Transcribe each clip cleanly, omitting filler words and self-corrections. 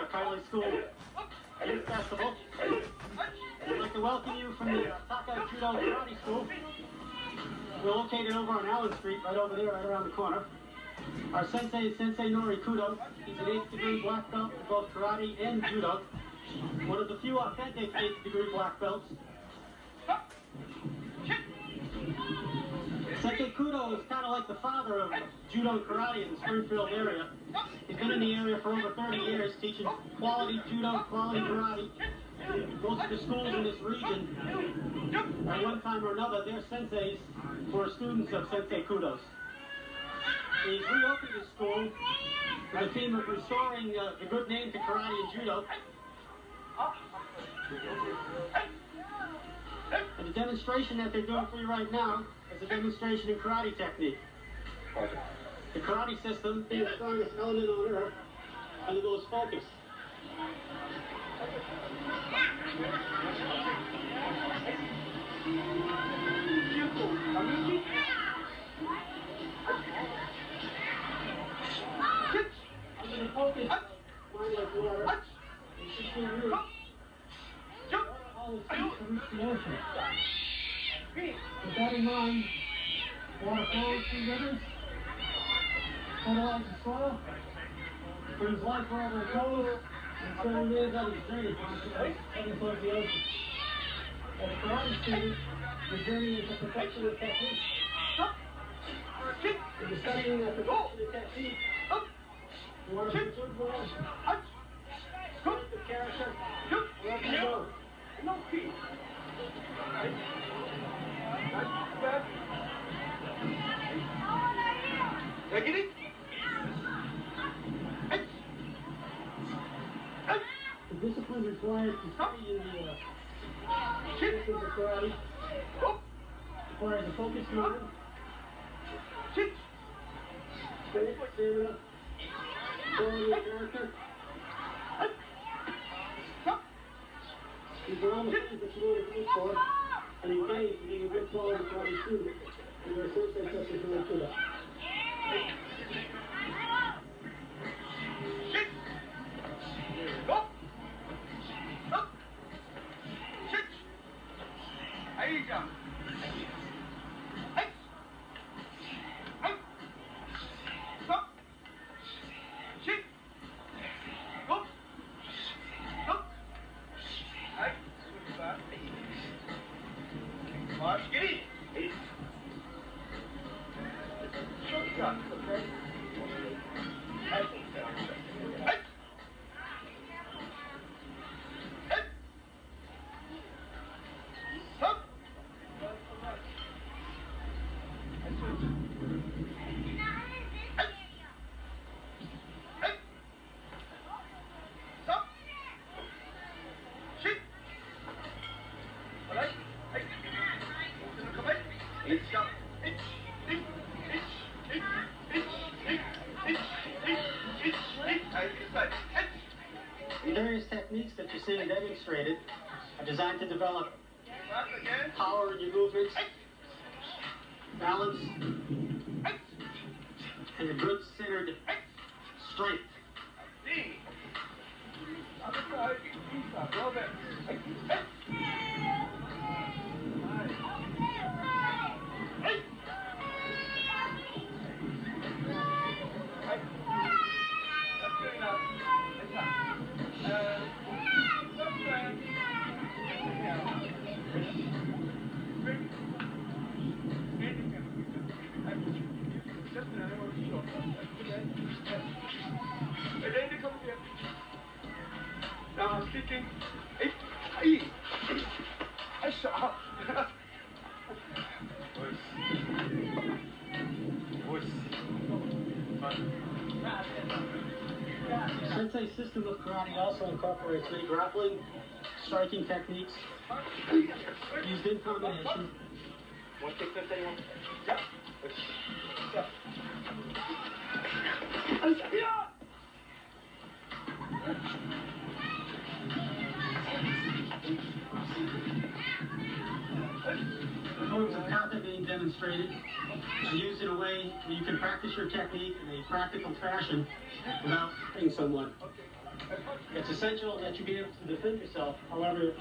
Kaiway School Youth Festival. We'd like to welcome you from the TAKA Judo Karate School. We're located over on Allen Street, right over there, right around the corner. Our sensei is Sensei Noriyasu Kudo. He's an 8th degree black belt in both karate and judo. One of the few authentic 8th degree black belts. Sensei Kudo is kind of like the father of judo and karate in the Springfield area. He's been in the area for over 30 years teaching quality judo, quality karate. Most of the schools in this region, at one time or another, they're senseis for students of Sensei Kudo's. He's reopened his school with a theme of restoring the good name to karate and judo. And the demonstration that they're doing for you right now is a demonstration in karate technique. The karate system being the strongest element on earth and the most focused. I'm going to focus mind like water and 16 roots. All its feet to reach the ocean. With that in mind, water flows through rivers, fertilizes soil, brings life wherever it goes, and so it is that it's drainage constantly, heading towards the ocean. As a karate student, your journey is the perfection of technique. If you're studying the perfection of technique, you want to be good well, the character, wherever you go. No feet. Get it? The discipline required to study in the systems of karate requires a focused mind, strength, stamina, quality of character. These are all the things that you want to look for and engage in being a good quality karate student. And your sensei such as Noriyasu Kudo. The various techniques that you're seeing demonstrated are designed to develop power in your movements, balance, and a good centered strength. Now I'm speaking. Sensei's system of karate also incorporates many grappling, striking techniques used in combination. The forms of kata being demonstrated are used in a way where you can practice your technique in a practical fashion without hurting someone. It's essential that you be able to defend yourself. However,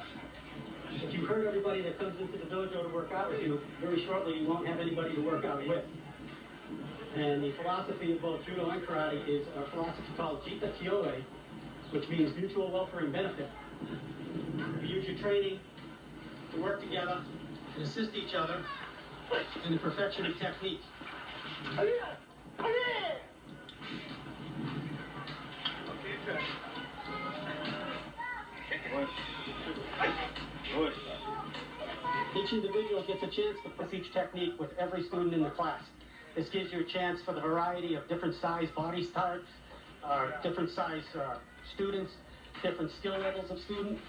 if you hurt everybody that comes into the dojo to work out with you, very shortly you won't have anybody to work out with. And the philosophy of both Judo and Karate is a philosophy called Jita Kyoe, which means mutual welfare and benefit. You use your training to work together and assist each other in the perfection of technique. Each individual gets a chance to practice each technique with every student in the class. This gives you a chance for the variety of different size body types, different size students, different skill levels of students.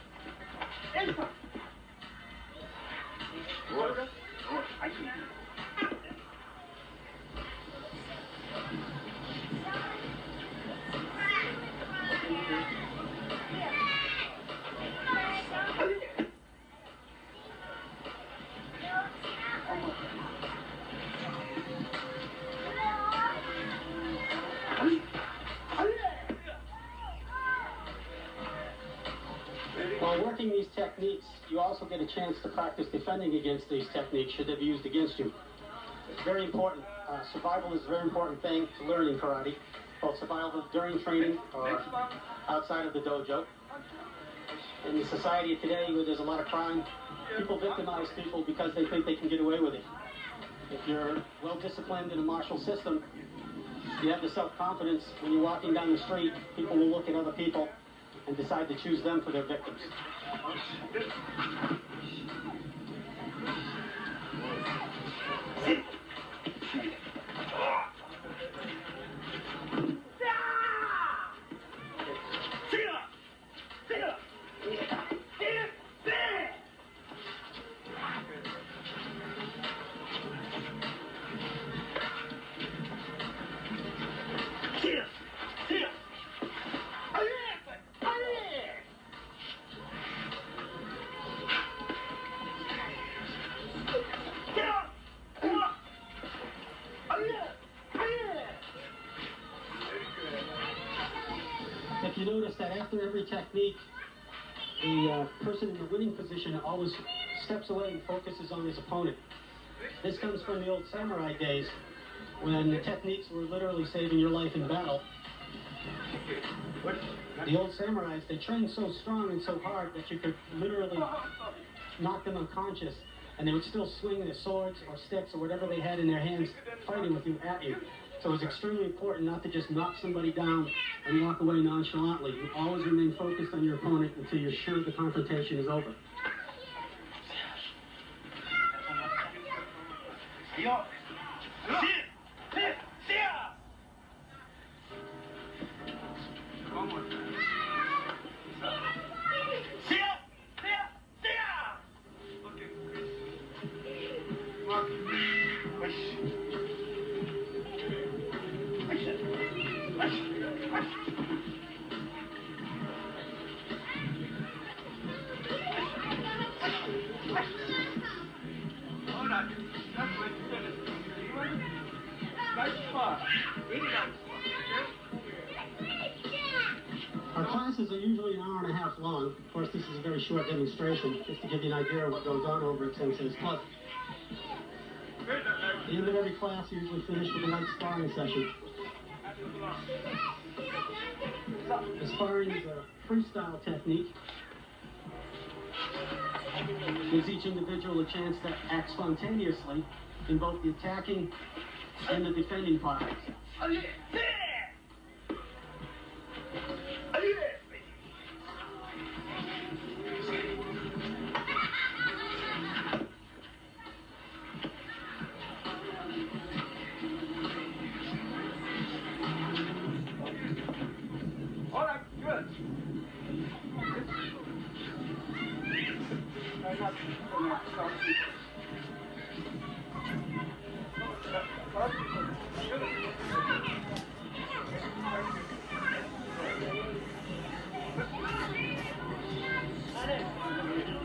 While working these techniques, you also get a chance to practice defending against these techniques should they be used against you. It's very important. Survival is a very important thing to learn in karate, both survival during training or outside of the dojo. In the society of today where there's a lot of crime, people victimize people because they think they can get away with it. If you're well disciplined in a martial system, you have the self-confidence when you're walking down the street, people will look at other people and decide to choose them for their victims. If you notice that after every technique, the person in the winning position always steps away and focuses on his opponent. This comes from the old samurai days when the techniques were literally saving your life in battle. The old samurais, they trained so strong and so hard that you could literally knock them unconscious, and they would still swing their swords or sticks or whatever they had in their hands fighting with you at you. So it's extremely important not to just knock somebody down and walk away nonchalantly. You always remain focused on your opponent until you're sure the confrontation is over. Our classes are usually an hour and a half long. Of course, this is a very short demonstration, just to give you an idea of what goes on over at Sensei's Club. At the end of every class, you usually finish with a light sparring session. The sparring is a freestyle technique. It gives each individual a chance to act spontaneously in both the attacking and the defending parts.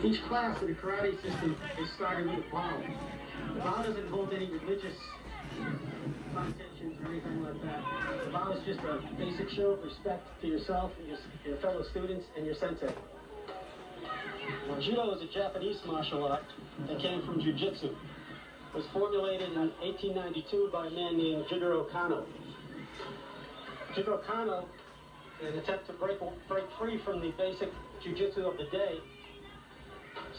Each class in the karate system is started with a vow. The vow doesn't hold any religious competitions or anything like that. The vow is just a basic show of respect to yourself, and your fellow students, and your sensei. Now, Judo is a Japanese martial art that came from Jiu-Jitsu. It was formulated in 1892 by a man named Jigoro Kano. Jigoro Kano, in an attempt to break free from the basic Jiu-Jitsu of the day,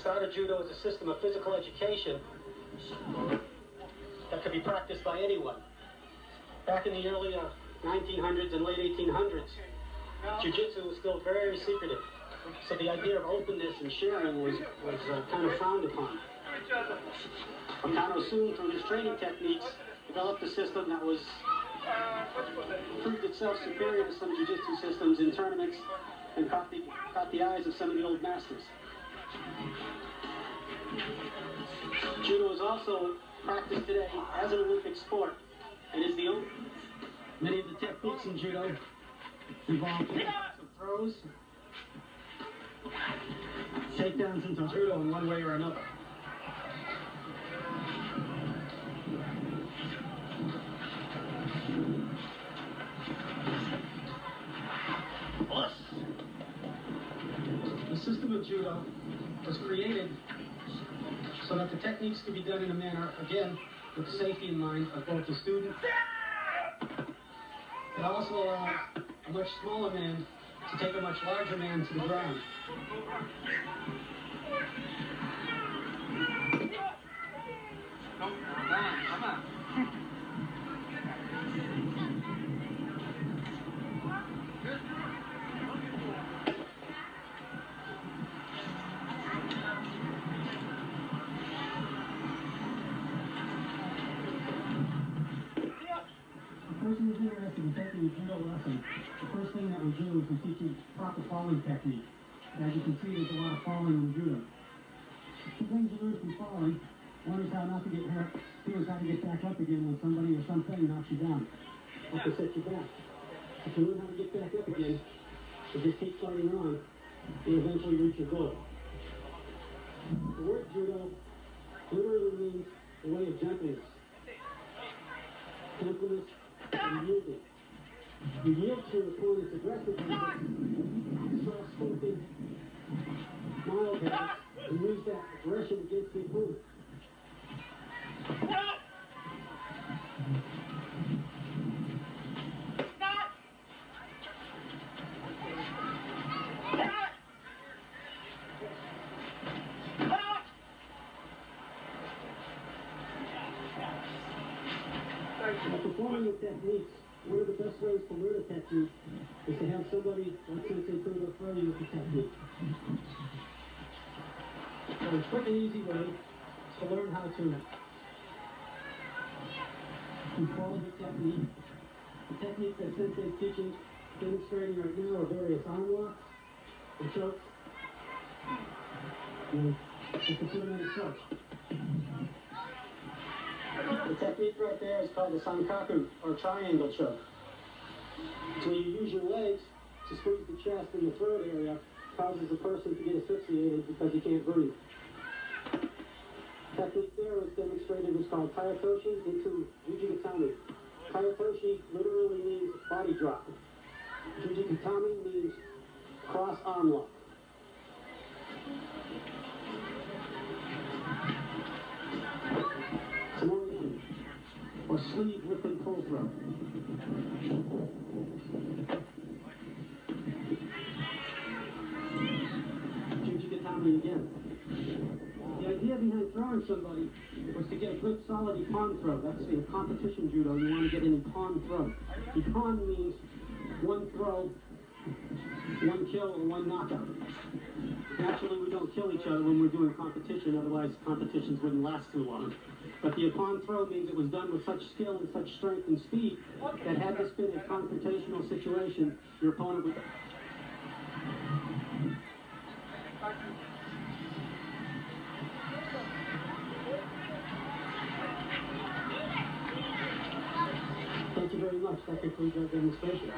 started Judo as a system of physical education that could be practiced by anyone. Back in the early 1900s and late 1800s, Jiu-Jitsu was still very secretive. So the idea of openness and sharing was kind of frowned upon. Kano soon, through his training techniques, developed a system that was proved itself superior to some Jiu-Jitsu systems in tournaments and caught the eyes of some of the old masters. Judo is also practiced today as an Olympic sport and is the only. Many of the techniques in Judo involve throws, takedowns into Judo in one way or another. The system of Judo was created so that the techniques could be done in a manner, again, with safety in mind of both the student. It also allows a much smaller man to take a much larger man to the ground. If a person is interested in taking a Judo lesson, the first thing that we do is we teach you proper falling technique. As you can see, there's a lot of falling in Judo. Two things you learn from falling: one is how not to get hurt, two is how to get back up again when somebody or something knocks you down, or to set you back. If you learn how to get back up again, you just keep fighting on, you'll eventually reach your goal. The word Judo literally means the way of gentleness, gentleness, and yielding. You yield to your opponent's aggressiveness, soft-spoken, mild habits, and use that aggression against the opponent. By performing the techniques, one of the best ways to learn a technique is to have somebody like Sensei Kudo throw you with the technique. So a quick and easy way to learn how to control the technique. The technique that Sensei is teaching, demonstrating right now, are various arm locks and chokes. And just to put them in a choke. The technique right there is called the sankaku, or triangle choke. So you use your legs to squeeze the chest and the throat area, causes the person to get asphyxiated because he can't breathe. The technique there was demonstrated was called Kayatoshi into Jujikatami. Kayatoshi literally means body drop. Jujikatami means cross arm lock. Or sleeve lifting pull throw. Jujikatami again. The idea behind throwing somebody was to get a good solid ippon throw. That's in competition judo. You want to get an ippon throw. Ippon means one throw, one kill, or one knockout. Naturally, we don't kill each other when we're doing competition, otherwise competitions wouldn't last too long. But the ippon throw means it was done with such skill and such strength and speed that had this been a confrontational situation, your opponent would... Thank you very much. That concludes our demonstration.